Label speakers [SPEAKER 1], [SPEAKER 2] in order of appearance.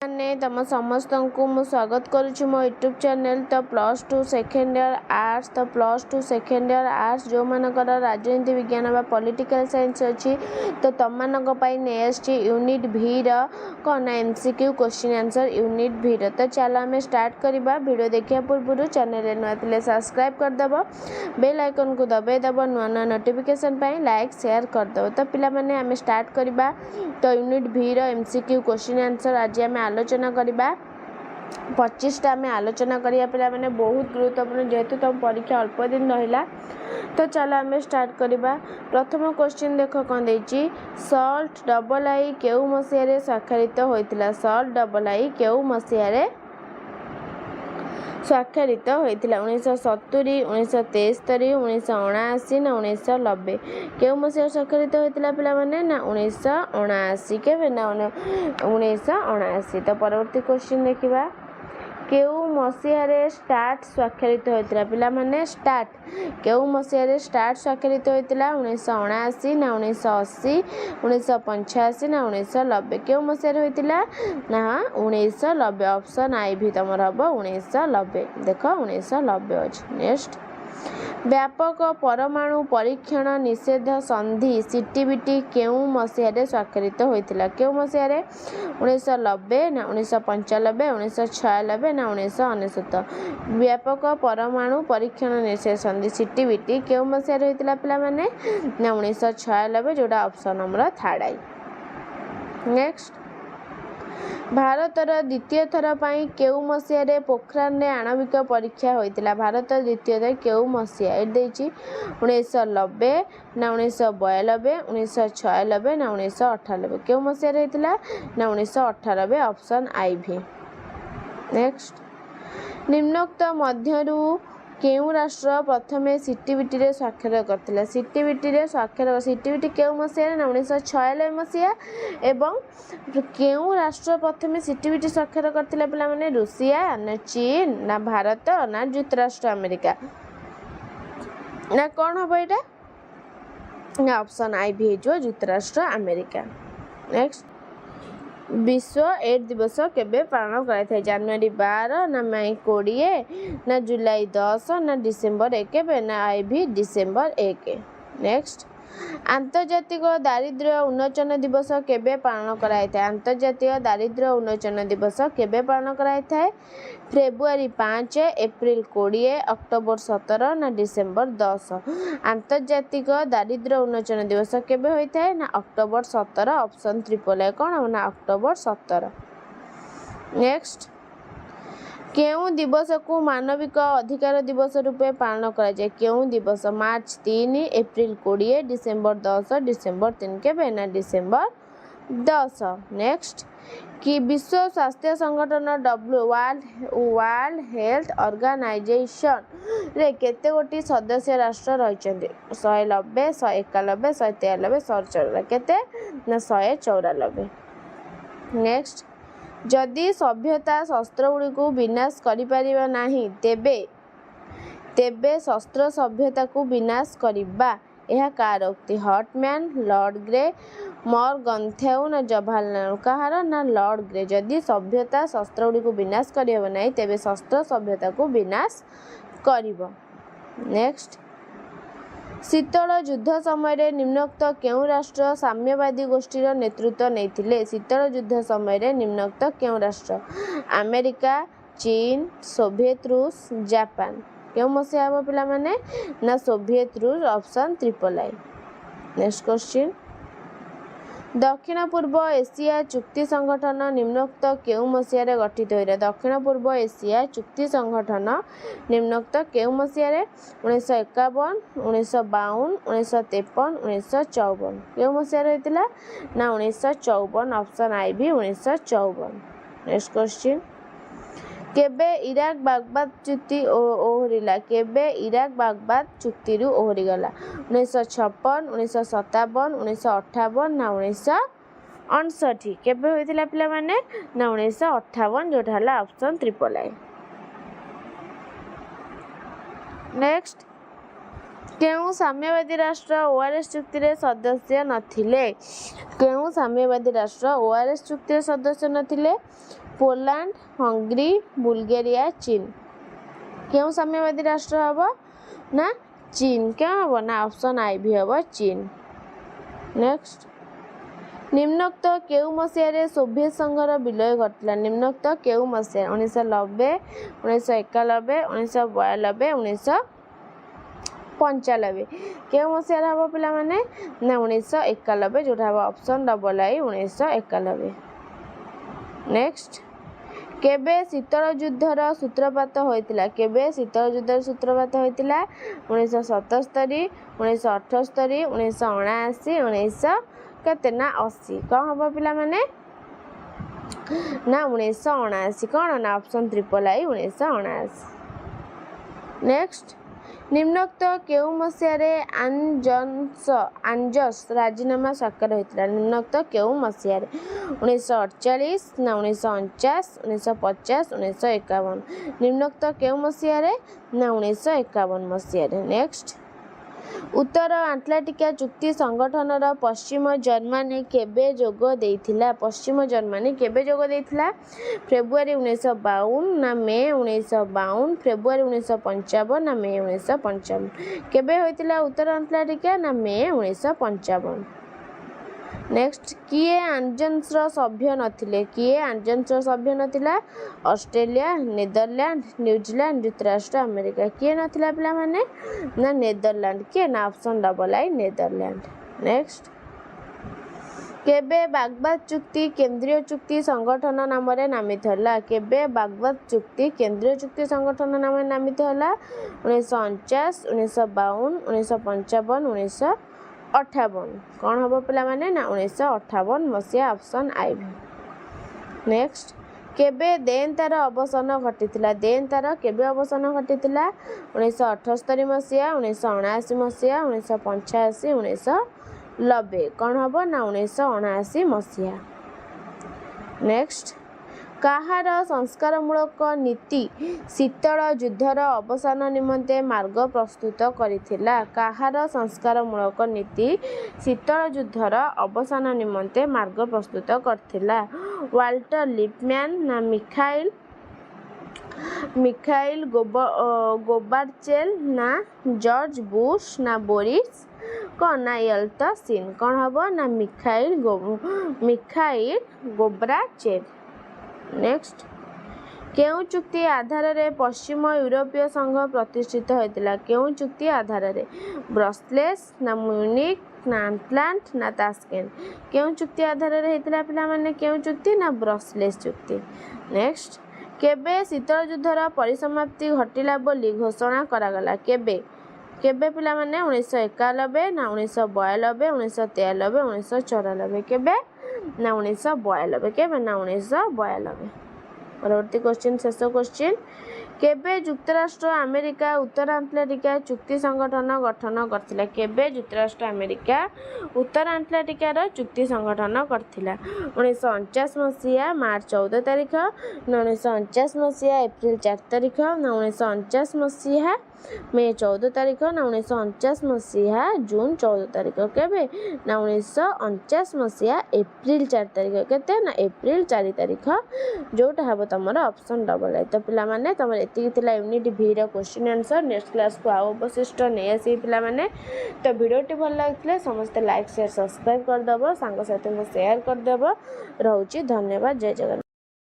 [SPEAKER 1] मैंने तुम समस्त को मु स्वागत करुच्ची मो यूट्यूब चैनल तो plus two second year arts तो plus two second year arts जो मानकर राजनीति विज्ञान व पॉलिटिकल साइंस अच्छी तो तुम मानी नेक्स्ट यूनिट भी कौन एमसीक्यू क्वेश्चन आंसर यूनिट भी तो चलो आम स्टार्ट करवा वीडियो देखा पूर्व चैनल नुआ थे सब्सक्राइब करदेव बेल आइकन को दबाईदेव नुआ नुआ नोटिफिकेशन लाइक शेयर करदेव तो पिला आम स्टार्ट करवा तो यूनिट भी एमसीक्यू क्वेश्चन आंसर आज आम आलोचना करवा 25टा आम आलोचना करिया पिला माने बहुत गुरुत्वपूर्ण जेहेतु तुम परीक्षा अल्प दिन रहिला तो चलो आम स्टार्ट करवा। प्रथम क्वेश्चन देख कौन देछि सल्ट डबल आई केउ मसिया स्वाक्षरित होइतिला सल्ट डबल आई केउ मसिया स्वाक्षरित होइतिला 1970 1973 1979 ना 1990 केउ मसिया स्वाक्षरित होइतिला पिला माने ना 1979 केबे ना 1979 तो परवर्ती क्वेश्चन देखिबा केउ मसिया स्टार्ट स्वाक्षरित होइतिला पिला माने स्टार्ट केउ मसिया स्टार्ट स्वाक्षरित होइतिला 1979 ना 1980 1985 ना 1990 केउ मसिया होइतिला ना 1990 ऑप्शन आई भी तमर हबो 1990 देखो 1990 अछि। नेक्स्ट व्यापक परमाणु परीक्षण निषेध संधि सीटीबीटी केउ मसिया स्वाक्षरित होइतिला केउ मसिया 1990 ना 1995 1996 ना 1999 व्यापक परमाणु परीक्षण निषेध संधि सीटीबीटी केउ मसिया होइतिला पिला माने ना 1996 जोड़ा ऑप्शन हमर थर्ड आई। नेक्स्ट भारतर द्वितीय थर पर केउ मसिया पोखरान में आणविक परीक्षा होइतिला भारत द्वितीय थर केउ मसिया 1990 ना 1992 1996 ना 1998 केउ मसिया होइतिला ना 1998 ऑप्शन आई भी। नेक्स्ट निम्नोक्त मध्यरु केउ राष्ट्र प्रथमे सीटीबीटी रे स्वाक्षर करथिला सीटीबीटी रे स्वाक्षर सीटीबीटी केउ मसिया ना 1996 मसिया एवं केउ राष्ट्र प्रथमे सीटीबीटी स्वाक्षर करथिला पिला माने रूसिया ना चीन ना भारत ना युक्तराष्ट्र अमेरिका ना कौन हम एटा ना ऑप्शन आई भी जो युक्तराष्ट्र अमेरिका। नेक्स्ट विश्व एड्स दिवस केबे पालन कराइथाय जनवरी 12 ना मई 20 ना जुलाई 10 ना डिसेंबर 1 ना आई भी डिसेंबर 1। नेक्स्ट आंतर्जातिक दारिद्र्य उन्मोचन दिवस केबे पालन कराइथाय आंतर्जातिक दारिद्र्य उन्मोचन दिवस केबे पालन कराइथाय फेब्रुआरी 5 एप्रिल 20 अक्टोबर 17 ना डिसेंबर 10 आंतर्जातिक दारिद्र्य उन्मोचन दिवस केबे होइथाय ना अक्टोबर 17 ऑप्शन ट्रिपल ए कोन ना अक्टोबर 17। नेक्स्ट केउ दिवस को मानविक अधिकार दिवस रूपे पालन करा जाय केउ दिवस मार्च 3 एप्रिल 20 डिसेंबर 10 डिसेंबर 3 केबे ना डिसेंबर 10। नेक्स्ट कि विश्व स्वास्थ्य संगठन वर्ल्ड हेल्थ ऑर्गेनाइजेशन रे केते गोटी सदस्य राष्ट्र रहिचंदी 190 191 193 194 केते ना 194। नेक्स्ट जदि सभ्यता शस्त्र गुड़ी को विनाश करि परिबा नाही तेबे शस्त्र सभ्यता को विनाश करिबा यह कार उक्ति हॉटमैन लॉर्ड ग्रे मॉर्गनथेउ ना जवाहरलाल कहार ना लॉर्ड ग्रे जदि सभ्यता शस्त्र गुड़ी को विनाश करिबा नाही तेबे शस्त्र सभ्यता को विनाश करिबो। नेक्स्ट शीतल युद्ध समय निम्नोक्त केउ राष्ट्र साम्यवादी गोष्ठीर नेतृत्व नैथिले शीतल युद्ध समय निम्नोक्त केउ राष्ट्र अमेरिका चीन सोवियत रूस जापान केउ मसिया हबो पिला माने ना सोवियत रूस option triple I. Next question दक्षिण पूर्व एशिया चुक्ति संगठन निम्नोक्त केउ मसिया गठित होइरा दक्षिण पूर्व एशिया चुक्ति संगठन निम्नोक्त केउ मसिया 1951 1952 1953 1954 केउ मसिया रहितला ना 1954 ऑप्शन आई भी 1954। नेक्स्ट क्वेश्चन केबे इराक बागदाद चुक्ति ओहरिला केबे इराक बागदाद चुक्ति रु ओहरि गला 1956 1957 1958 ना 1959 केबे होइतिला पिला माने ना 1958 जोटा हला ऑप्शन ट्रिपल आई। नेक्स्ट କେଉଁ ସାମ୍ୟବାଦୀ ରାଷ୍ଟ୍ର ORS ଚୁକ୍ତିରେ ସଦସ୍ୟ ନଥିଲେ? କେଉଁ ସାମ୍ୟବାଦୀ ରାଷ୍ଟ୍ର ORS ଚୁକ୍ତିରେ ସଦସ୍ୟ ନଥିଲେ? ପୋଲାଣ୍ଡ, ହଙ୍ଗରୀ, ବୁଲଗେରିଆ, ଚୀନ। କେଉଁ ସାମ୍ୟବାଦୀ ରାଷ୍ଟ୍ର ହେବ? ନା ଚୀନ। କେଉଁ ହେବ? ନା ଅପସନ୍ ଆଇ ବି ହେବ ଚୀନ। ନେକ୍ସଟ, ନିମ୍ନୋକ୍ତ କେଉଁ ମସିହାରେ ସୋଭିଏତ ସଂଘର ବିଲୟ ଘଟିଲା? ନିମ୍ନୋକ୍ତ କେଉଁ ମସିହାରେ? 1990, 1991, 1992, 1995। କେଉଁ ମସିହାରେ ହେବ ପିଲାମାନେ? ନା 1991, ଯେଉଁଟା ହେବ ଅପସନ୍ ଡବଲ ଆଇ 1991। ନେକ୍ସଟ, କେବେ ଶୀତଳ ଯୁଦ୍ଧର ସୂତ୍ରପାତ ହୋଇଥିଲା? କେବେ ଶୀତଳ ଯୁଦ୍ଧର ସୂତ୍ରପାତ ହୋଇଥିଲା? 1977, 1978, 1979, 19 କେତେ? ନା 80। କ'ଣ ହେବ ପିଲାମାନେ? ନା 1979। କ'ଣ? ନା ଅପସନ୍ ଟ୍ରିପଲ ଆଇ 1979। ନେକ୍ସଟ, ନିମ୍ନୋକ୍ତ କେଉଁ ମସିହାରେ ଆଞ୍ଜସ୍ ରାଜିନାମା ସ୍ୱାକ୍ଷର ହୋଇଥିଲା? ନିମ୍ନୋକ୍ତ କେଉଁ ମସିହାରେ? 1948, ନା 1949, 1950, 1951। ନିମ୍ନୋକ୍ତ କେଉଁ ମସିହାରେ? ନା 1951 ମସିହାରେ। ନେକ୍ସଟ, ଉତ୍ତର ଆଟଲାଣ୍ଟିକା ଚୁକ୍ତି ସଂଗଠନର ପଶ୍ଚିମ ଜର୍ମାନୀ କେବେ ଯୋଗ ଦେଇଥିଲା? ପଶ୍ଚିମ ଜର୍ମାନୀ କେବେ ଯୋଗ ଦେଇଥିଲା? ଫେବୃଆରୀ 1952, ନା ମେ 1952, ଫେବୃଆରୀ 1955, ନା ମେ 1955। କେବେ ହୋଇଥିଲା ଉତ୍ତର ଆଟଲାଣ୍ଟିକା? ନା ମେ 1955। ନେକ୍ସଟ, କିଏ ଆଞ୍ଜନ୍ସର ସଭ୍ୟ ନଥିଲେ? କିଏ ଆଞ୍ଜନ୍ସର ସଭ୍ୟ ନଥିଲା? ଅଷ୍ଟ୍ରେଲିଆ, ନେଦରଲ୍ୟାଣ୍ଡ, ନ୍ୟୁଜିଲାଣ୍ଡ, ଯୁକ୍ତରାଷ୍ଟ୍ର ଆମେରିକା। କିଏ ନଥିଲା ପିଲାମାନେ? ନା ନେଦରଲ୍ୟାଣ୍ଡ। କିଏ? ନା option double I Netherland. Next, କେବେ ବାଗଦାଦ ଚୁକ୍ତି କେନ୍ଦ୍ରୀୟ ଚୁକ୍ତି ସଂଗଠନ ନାମରେ ନାମିତ ହେଲା? କେବେ ବାଗଦାଦ ଚୁକ୍ତି କେନ୍ଦ୍ରୀୟ ଚୁକ୍ତି ସଂଗଠନ ନାମରେ ନାମିତ ହେଲା? 1949, 1952, 1955, 1958। କ'ଣ ହେବ ପିଲାମାନେ? ନା 1958 ମସିହା ଅପସନ୍ ଆଇ। ନେକ୍ସଟ, କେବେ ଦେନ୍ତାର ଅବସାନ ଘଟିଥିଲା? ଦେନ୍ତାର କେବେ ଅବସାନ ଘଟିଥିଲା? 1978 ମସିହା, 1979 ମସିହା, 1985, 1990। କ'ଣ ହେବ? ନା 1979 ମସିହା। ନେକ୍ସଟ, କାହାର ସଂସ୍କାରମୂଳକ ନୀତି ଶୀତଳ ଯୁଦ୍ଧର ଅବସାନ ନିମନ୍ତେ ମାର୍ଗ ପ୍ରସ୍ତୁତ କରିଥିଲା? କାହାର ସଂସ୍କାରମୂଳକ ନୀତି ଶୀତଳ ଯୁଦ୍ଧର ଅବସାନ ନିମନ୍ତେ ମାର୍ଗ ପ୍ରସ୍ତୁତ କରିଥିଲା? ୱାଲ୍ଟର ଲିପମ୍ୟାନ୍, ନା ମିଖାଇଲ ଗୋର୍ବାଚେଭ୍, ନା ଜର୍ଜ ବୁଶ, ନା ବୋରିସ କ'ଣ? ନା ୟେଲତ୍ସିନ୍। କ'ଣ ହେବ? ନା ମିଖାଇଲ ଗୋର୍ବାଚେଭ୍। ନେକ୍ସଟ, କେଉଁ ଚୁକ୍ତି ଆଧାରରେ ପଶ୍ଚିମ ୟୁରୋପୀୟ ସଂଘ ପ୍ରତିଷ୍ଠିତ ହୋଇଥିଲା? କେଉଁ ଚୁକ୍ତି ଆଧାରରେ? ବ୍ରସେଲ୍ସ, ନା ମ୍ୟୁନିକ୍, ନା ଆଟଲାଣ୍ଟ, ନା ତାସ୍କେଣ୍ଟ। କେଉଁ ଚୁକ୍ତି ଆଧାରରେ ହେଇଥିଲା ପିଲାମାନେ? କେଉଁ ଚୁକ୍ତି? ନା ବ୍ରସେଲ୍ସ ଚୁକ୍ତି। ନେକ୍ସଟ, କେବେ ଶୀତଳ ଯୁଦ୍ଧର ପରିସମାପ୍ତି ଘଟିଲା ବୋଲି ଘୋଷଣା କରାଗଲା? କେବେ? କେବେ ପିଲାମାନେ? 1991, ନା 1992, 1993, 1994। କେବେ? ନା 1992। କେବେ? ନା 1992। ପରବର୍ତ୍ତୀ କ୍ୱେଶ୍ଚିନ୍, ଶେଷ କ୍ୱେଶ୍ଚିନ୍, କେବେ ଯୁକ୍ତରାଷ୍ଟ୍ର ଆମେରିକା ଉତ୍ତର ଆଟଲାଣ୍ଟିକା ଚୁକ୍ତି ସଂଗଠନ ଗଠନ କରିଥିଲା? କେବେ ଯୁକ୍ତରାଷ୍ଟ୍ର ଆମେରିକା ଉତ୍ତର ଆଟଲାଣ୍ଟିକାର ଚୁକ୍ତି ସଂଗଠନ କରିଥିଲା? 1949 ମସିହା ମାର୍ଚ୍ଚ 14 ତାରିଖ, ନା 1949 ମସିହା ଏପ୍ରିଲ 4 ତାରିଖ, ନା 1949 ମସିହା ମେ 14 ତାରିଖ, ନା 1949 ମସିହା ଜୁନ 14 ତାରିଖ। କେବେ? ନା 1949 ମସିହା ଏପ୍ରିଲ 4 ତାରିଖ। କେତେ? ନା ଏପ୍ରିଲ 4 ତାରିଖ, ଯେଉଁଟା ହେବ ତୁମର ଅପସନ୍ ଡବଲ ଆଇ। ତ ପିଲାମାନେ ତୁମର ଏତିକି ଥିଲା ୟୁନିଟ୍ ଭିର କ୍ୱେଶ୍ଚିନ୍ ଆନ୍ସର୍। ନେକ୍ସଟ କ୍ଲାସ୍କୁ ଆଉ ଅବଶିଷ୍ଟ ନେଇ ଆସିବି ପିଲାମାନେ। ତ ଭିଡ଼ିଓଟି ଭଲ ଲାଗିଥିଲେ ସମସ୍ତେ ଲାଇକ୍, ସେୟାର, ସବସ୍କ୍ରାଇବ୍ କରିଦେବ, ସାଙ୍ଗ ସାଥିଙ୍କୁ ସେୟାର କରିଦେବ। ରହୁଛି, ଧନ୍ୟବାଦ, ଜୟ ଜଗନ୍ନାଥ।